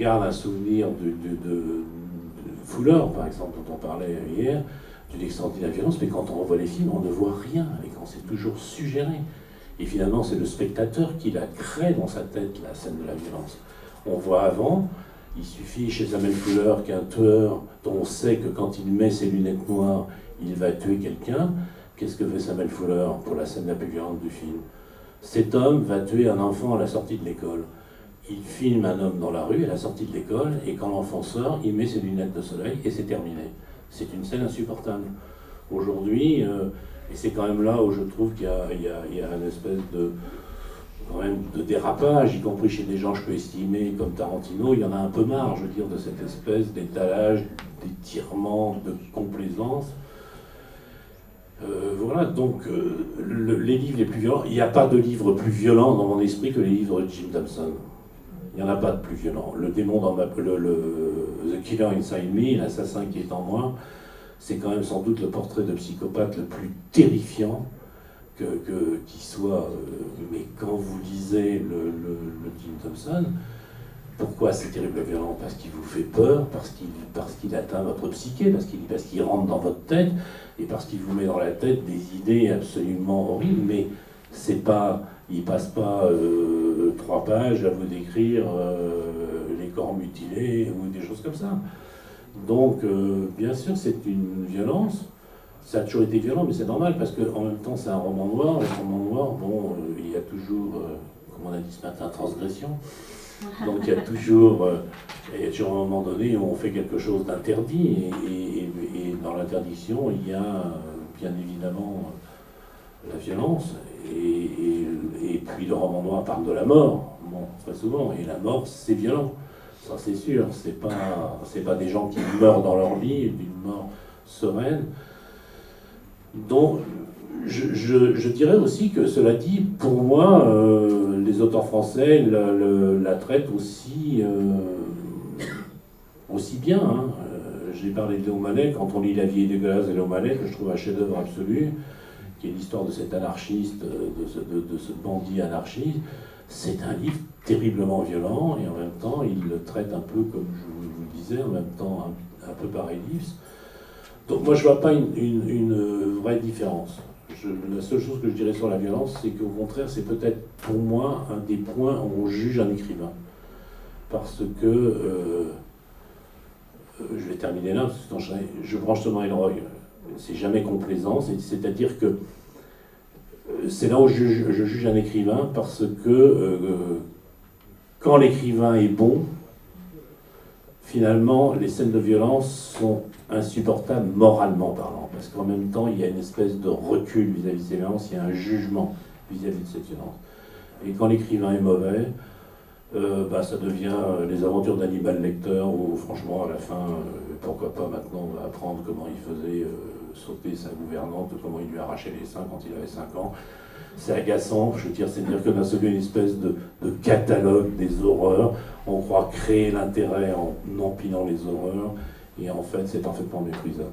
garde un souvenir de Fuller, par exemple, dont on parlait hier, d'une extraordinaire violence, mais quand on revoit les films, on ne voit rien, et quand c'est toujours suggéré. Et finalement, c'est le spectateur qui la crée dans sa tête, la scène de la violence. On voit avant, il suffit chez Samuel Fuller qu'un tueur dont on sait que quand il met ses lunettes noires, il va tuer quelqu'un. Qu'est-ce que fait Samuel Fuller pour la scène la plus violente du film? Cet homme va tuer un enfant à la sortie de l'école. Il filme un homme dans la rue à la sortie de l'école, et quand l'enfant sort, il met ses lunettes de soleil et c'est terminé. C'est une scène insupportable. Aujourd'hui, et c'est quand même là où je trouve qu'il y a une espèce quand même de dérapage, y compris chez des gens que je peux estimer comme Tarantino, il y en a un peu marre, je veux dire, de cette espèce d'étalage, d'étirement, de complaisance. Voilà, donc les livres les plus violents, il n'y a pas de livre plus violent dans mon esprit que les livres de Jim Thompson. Il n'y en a pas de plus violent. Le démon dans The Killer Inside Me, l'assassin qui est en moi, c'est quand même sans doute le portrait de psychopathe le plus terrifiant qui soit. Mais quand vous lisez le Jim Thompson, pourquoi c'est terriblement violent? Parce qu'il vous fait peur, parce qu'il atteint votre psyché, parce qu'il rentre dans votre tête, et parce qu'il vous met dans la tête des idées absolument horribles, mais c'est pas, il passe pas 3 pages à vous décrire les corps mutilés ou des choses comme ça. Donc, bien sûr, c'est une violence. Ça a toujours été violent, mais c'est normal, parce qu'en même temps, c'est un roman noir. Et le roman noir, bon, il y a toujours, comme on a dit ce matin, transgression. Donc il y a toujours un moment donné où on fait quelque chose d'interdit, et dans l'interdiction, il y a bien évidemment la violence, et puis le roman noir parle de la mort, bon, très souvent, et la mort, c'est violent, ça c'est sûr, c'est pas des gens qui meurent dans leur lit, d'une mort sereine. Donc, je dirais aussi que, cela dit, pour moi, les auteurs français la traitent aussi bien. Hein. J'ai parlé de Léon Mallet. Quand on lit La vie est dégueulasse de Léon Mallet, que je trouve un chef-d'œuvre absolu, qui est l'histoire de cet anarchiste, de ce bandit anarchiste, c'est un livre terriblement violent, et en même temps, il le traite un peu, comme je vous le disais, en même temps un peu par Ellis. Donc moi, je ne vois pas une vraie différence. La seule chose que je dirais sur la violence, c'est qu'au contraire, c'est peut-être pour moi un des points où on juge un écrivain. Parce que, je vais terminer là, parce que je branche sur Elroy, c'est jamais complaisant, c'est-à-dire que c'est là où je juge un écrivain, parce que quand l'écrivain est bon, finalement, les scènes de violence sont insupportable moralement parlant, parce qu'en même temps, il y a une espèce de recul vis-à-vis de ces violences, il y a un jugement vis-à-vis de cette violence. Et quand l'écrivain est mauvais, ça devient les aventures d'Hannibal Lecter, où franchement, à la fin, pourquoi pas maintenant, on va apprendre comment il faisait sauter sa gouvernante, comment il lui arrachait les seins quand il avait 5 ans. C'est agaçant, je veux dire, c'est-à-dire qu'on a celui une espèce de catalogue des horreurs, on croit créer l'intérêt en empilant les horreurs, et en fait, c'est parfaitement méprisable.